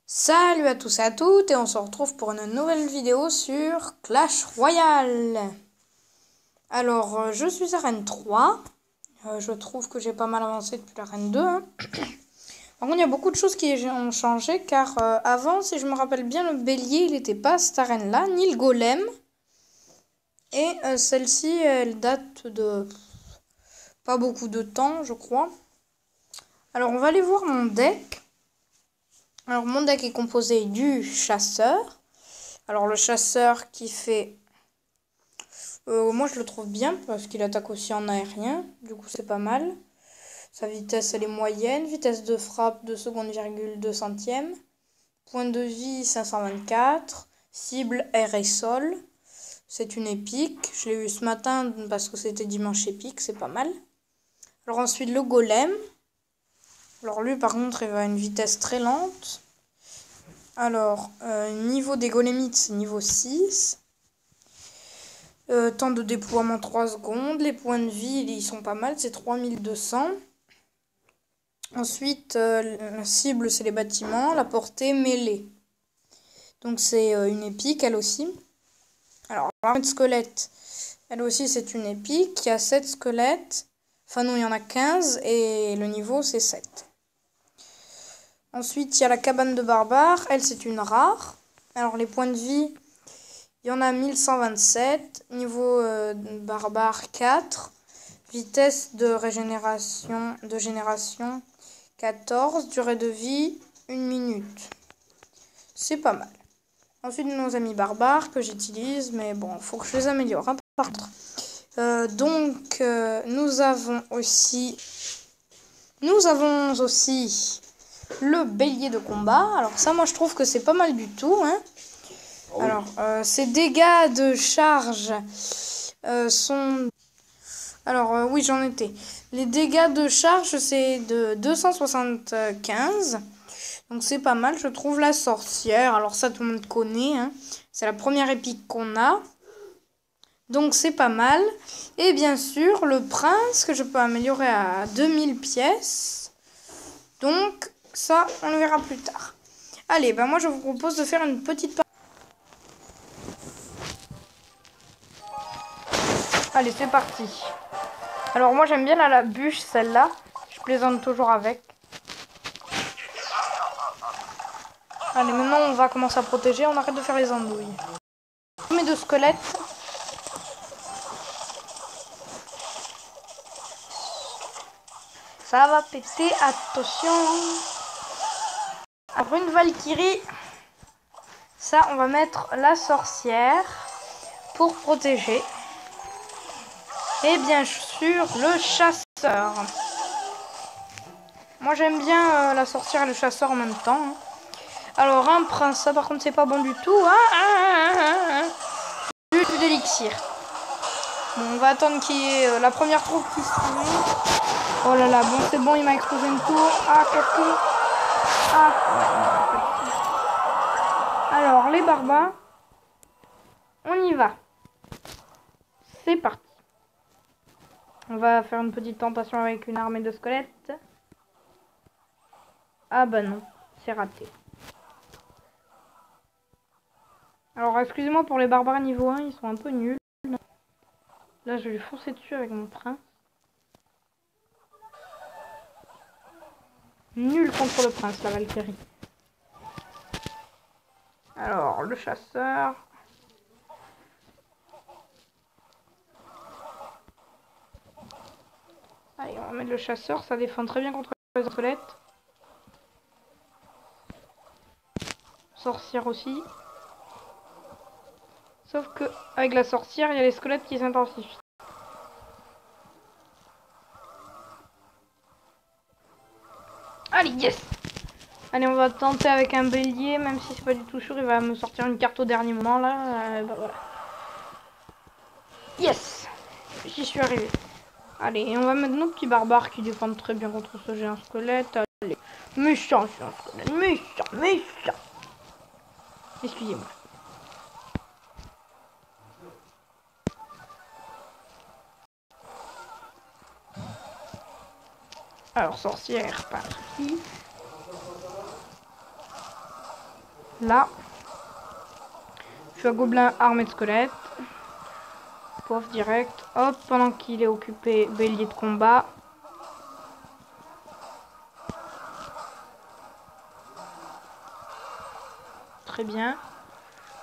Salut à tous et à toutes, et on se retrouve pour une nouvelle vidéo sur Clash Royale. Alors, je suis arène 3. Je trouve que j'ai pas mal avancé depuis l'arène 2. Par contre, il y a beaucoup de choses qui ont changé, car avant, si je me rappelle bien, le bélier, il n'était pas à cette arène-là, ni le golem. Et celle-ci, elle date de pas beaucoup de temps, je crois. Alors, on va aller voir mon deck. Alors, mon deck est composé du chasseur. Alors, le chasseur qui fait... moi, je le trouve bien parce qu'il attaque aussi en aérien. Du coup, c'est pas mal. Sa vitesse, elle est moyenne. Vitesse de frappe, 2 secondes, 2 centièmes. Point de vie, 524. Cible, air et sol. C'est une épique. Je l'ai eu ce matin parce que c'était dimanche épique. C'est pas mal. Alors, ensuite, le golem. Alors, lui, par contre, il va à une vitesse très lente. Alors, niveau des golémites, c'est niveau 6. Temps de déploiement 3 secondes. Les points de vie, ils sont pas mal, c'est 3200. Ensuite, la cible, c'est les bâtiments. La portée, mêlée. Donc, c'est une épique, elle aussi. Alors, l'armée de squelettes, elle aussi, c'est une épique. Il y a 7 squelettes. Enfin, non, il y en a 15. Et le niveau, c'est 7. Ensuite, il y a la cabane de barbare. Elle, c'est une rare. Alors, les points de vie... Il y en a 1127, niveau barbare 4, vitesse de régénération, de génération 14, durée de vie 1 minute. C'est pas mal. Ensuite, nos amis barbares que j'utilise, mais bon, il faut que je les améliore. Hein, par contre. Nous avons aussi le bélier de combat. Alors ça, moi, je trouve que c'est pas mal du tout, hein. Alors, ces dégâts de charge sont... Alors, oui, j'en étais. Les dégâts de charge, c'est de 275. Donc, c'est pas mal. Je trouve la sorcière. Alors, ça, tout le monde connaît. Hein. C'est la première épique qu'on a. Donc, c'est pas mal. Et bien sûr, le prince, que je peux améliorer à 2000 pièces. Donc, ça, on le verra plus tard. Allez, ben moi, je vous propose de faire une petite partie. Allez, c'est parti. Alors, moi, j'aime bien la bûche, celle-là. Je plaisante toujours avec. Allez, maintenant, on va commencer à protéger. On arrête de faire les andouilles. Armée de squelettes. Ça va péter. Attention. Alors, une Valkyrie. Ça, on va mettre la sorcière pour protéger. Et bien sûr, le chasseur. Moi, j'aime bien la sorcière et le chasseur en même temps. Hein. Alors, un prince, ça par contre, c'est pas bon du tout. Du d'élixir. Bon, on va attendre qu'il y ait la première troupe qui se finit. Oh là là, bon, c'est bon, il m'a explosé une tour. Ah, quelqu'un. Ah, ouais. Alors, les barbares. On y va. C'est parti. On va faire une petite tentation avec une armée de squelettes. Ah bah non, c'est raté. Alors excusez-moi pour les barbares niveau 1, ils sont un peu nuls. Là je vais lui foncer dessus avec mon prince. Nul contre le prince, la Valkyrie. Alors le chasseur. Allez, on va mettre le chasseur, ça défend très bien contre les squelettes. Sorcière aussi. Sauf que avec la sorcière, il y a les squelettes qui s'intensifient. Allez, yes! Allez, on va tenter avec un bélier, même si c'est pas du tout sûr, il va me sortir une carte au dernier moment là. Bah voilà. Yes! J'y suis arrivé. Allez, et on va mettre nos petits barbares qui défendent très bien contre ce géant squelette. Allez, méchant géant squelette, méchant. Excusez-moi. Alors, sorcière par ici. là. Je suis un gobelin armé de squelettes. Pof, direct. Hop, pendant qu'il est occupé, bélier de combat. Très bien.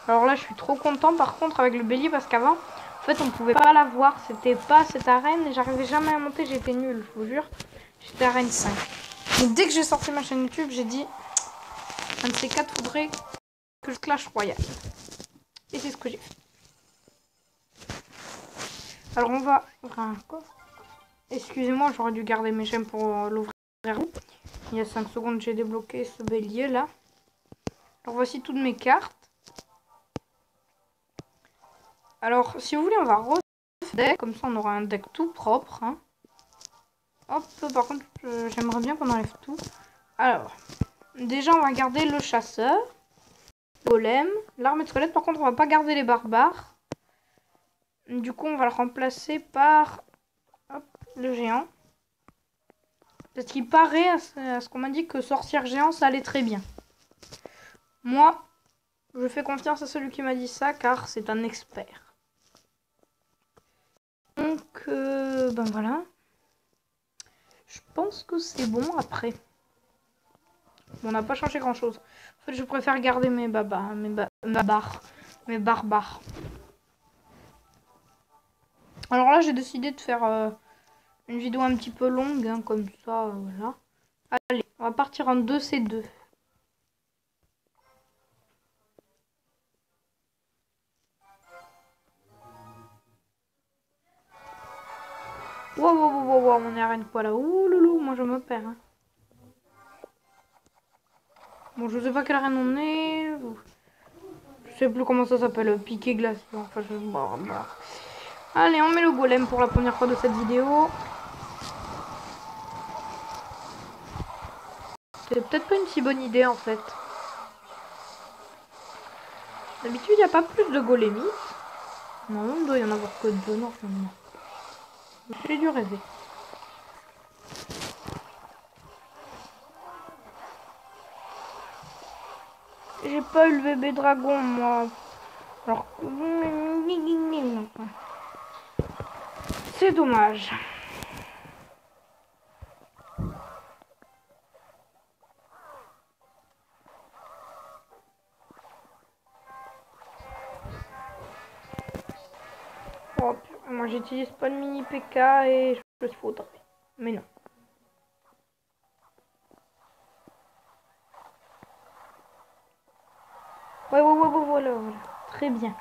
Alors là, je suis trop content par contre avec le bélier parce qu'avant, en fait, on pouvait pas la voir. C'était pas cette arène et j'arrivais jamais à monter. J'étais nulle, je vous jure. J'étais arène 5. Mais dès que j'ai sorti ma chaîne YouTube, j'ai dit un de ces quatre, faudrait que je clash royal. Et c'est ce que j'ai fait. Alors on va ouvrir un coffre. Excusez-moi, j'aurais dû garder mes chaînes pour l'ouvrir. Il y a 5 secondes, j'ai débloqué ce bélier là. Alors voici toutes mes cartes. Alors si vous voulez, on va refaire deck, comme ça on aura un deck tout propre. Hein. Hop, par contre, j'aimerais bien qu'on enlève tout. Alors, déjà on va garder le chasseur, le golem, l'armée de squelette. Par contre, on va pas garder les barbares. Du coup, on va le remplacer par hop, le géant. Parce qu'il paraît à ce qu'on m'a dit que sorcière géant, ça allait très bien. Moi, je fais confiance à celui qui m'a dit ça, car c'est un expert. Donc, ben voilà. Je pense que c'est bon après. Bon, on n'a pas changé grand chose. En fait, je préfère garder mes babas, mes barbares. Alors là, j'ai décidé de faire une vidéo un petit peu longue, hein, comme ça, voilà. Allez, on va partir en 2C2. Wow, wow, wow, wow, on est à rien quoi là. Ouh loulou, moi je me perds. Hein. Bon, je sais pas quelle reine on est. Je sais plus comment ça s'appelle. Piqué glace. Enfin, bah. Allez, on met le golem pour la première fois de cette vidéo. C'est peut-être pas une si bonne idée en fait. D'habitude, il n'y a pas plus de golémites. Non, il doit y en avoir que deux normalement. J'ai dû rêver. J'ai pas eu le bébé dragon, moi. Alors, c'est dommage. Oh, moi, j'utilise pas le mini PK et je se faudrait. Mais non. Ouais, voilà. Très bien.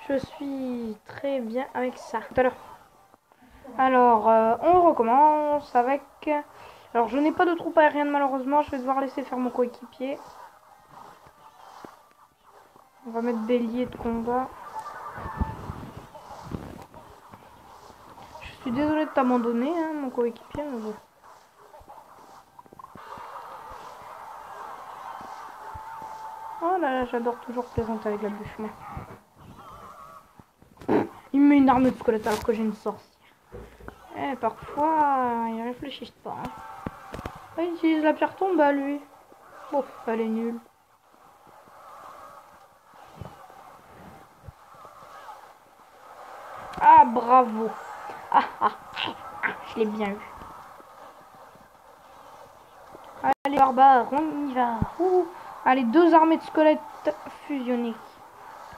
Je suis très bien avec ça. Tout à l'heure. Alors, on recommence avec... Alors, je n'ai pas de troupe aérienne malheureusement. Je vais devoir laisser faire mon coéquipier. On va mettre bélier de combat. Je suis désolée de t'abandonner, hein, mon coéquipier, mais bon. Oh là là, j'adore toujours plaisanter avec la bûche, moi. Il me met une arme de squelette alors que j'ai une sorcière. Eh, parfois, ils réfléchissent pas. Hein. Ah, il utilise la pierre tombe à lui. Bon, elle est nulle. Ah, bravo. Je l'ai bien eu. Allez, barbare, on y va. Ouh. Allez, 2 armées de squelettes fusionnées.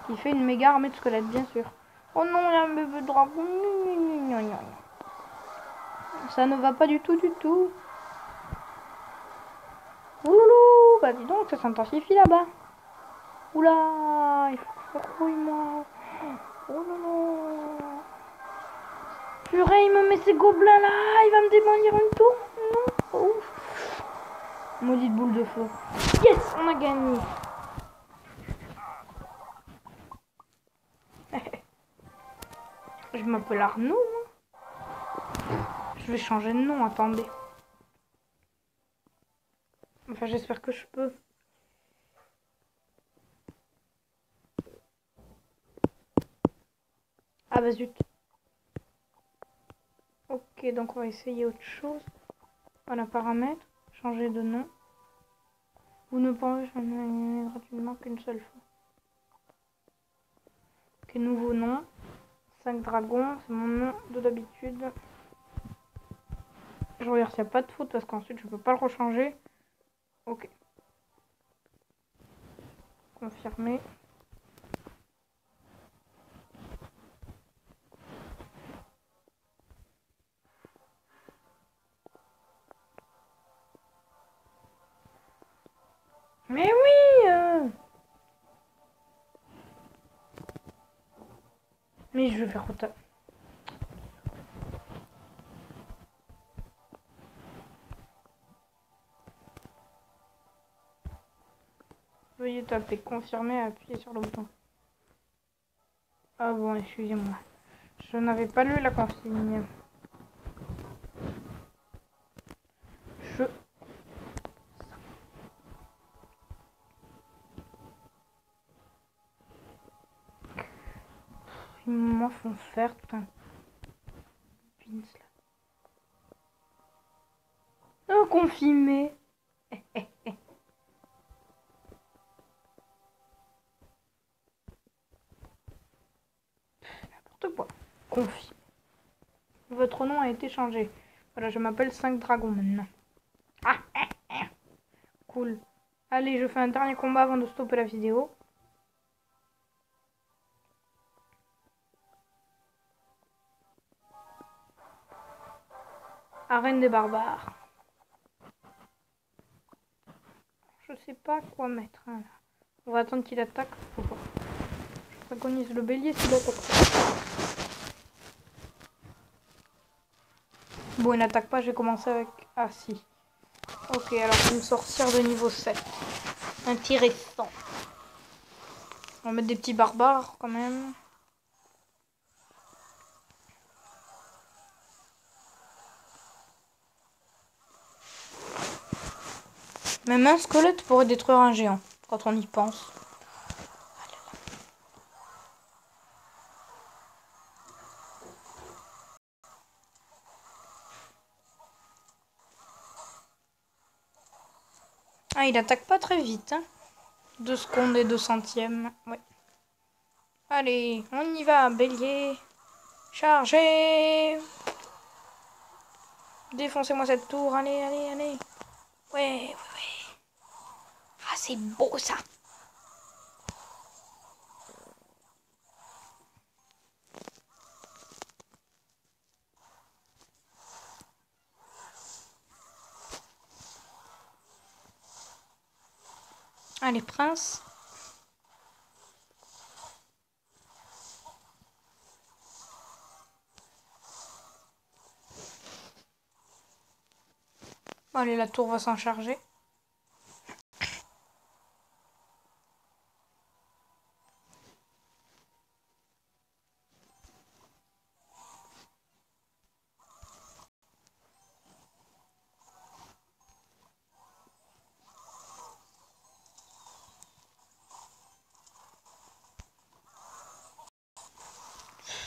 Qui fait une méga armée de squelettes, bien sûr. Oh non, il y a un bébé dragon. Ça ne va pas du tout, Ouloulou, bah dis donc, ça s'intensifie là-bas. Oula, il faut que je rouille, moi. Oh non, non. Purée, il me met ces gobelins là, il va me démolir une tour. Non, ouf. Maudite boule de feu. Yes, on a gagné. Je m'appelle Arnaud. Je vais changer de nom, attendez. Enfin, j'espère que je peux. Ah bah zut. Ok, donc on va essayer autre chose. Voilà, paramètres, changer de nom. Vous ne pouvez gagner gratuitement qu'une seule fois. Ok, nouveau nom. 5 dragons, c'est mon nom de d'habitude. Je regarde s'il n'y a pas de faute parce qu'ensuite je peux pas le rechanger. Ok. Confirmé. Mais oui Mais je vais faire autant. Veuillez taper confirmer et appuyer sur le bouton. Ah bon, excusez-moi. Je n'avais pas lu la consigne. Ils m'en font faire tout un pins là. Oh, confirmé. N'importe quoi. Confirmé. Votre nom a été changé. Voilà, je m'appelle 5 dragons maintenant. Ah, cool. Allez, je fais un dernier combat avant de stopper la vidéo. Arène des barbares. Je sais pas quoi mettre. Hein, là. On va attendre qu'il attaque. Je préconise le bélier s'il attaque. Bon, il n'attaque pas, je vais commencer avec... Ah si. Ok, alors je vais me sortir de niveau 7. Intéressant. On va mettre des petits barbares quand même. Même un squelette pourrait détruire un géant, quand on y pense. Ah, il attaque pas très vite. Hein. 2 secondes et 2 centièmes. Ouais. Allez, on y va, bélier. Chargez. Défoncez-moi cette tour. Allez, allez, allez. Ouais. Ah, c'est beau ça. Allez, prince. Allez, la tour va s'en charger.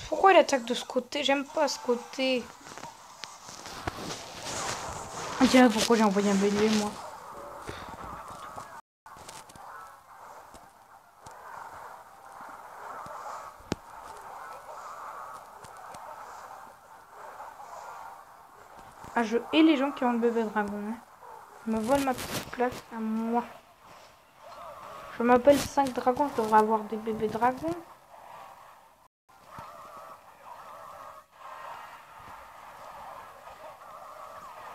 Pourquoi il attaque de ce côté? J'aime pas ce côté. Tiens, pourquoi j'ai envoyé un bélier, moi? Ah, je hais les gens qui ont le bébé dragon. Hein. Ils me volent ma petite place à moi. Je m'appelle 5 dragons, je devrais avoir des bébés dragons.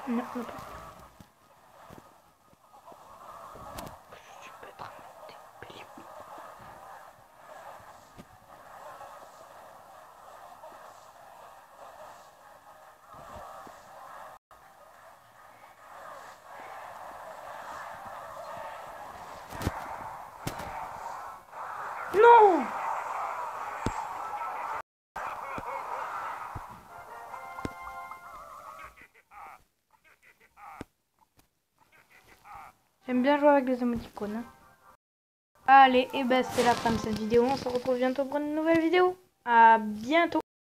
Non, non pas. Je peux être un bélier. Non! J'aime bien jouer avec les émoticônes. Hein. Allez, et ben c'est la fin de cette vidéo. On se retrouve bientôt pour une nouvelle vidéo. À bientôt!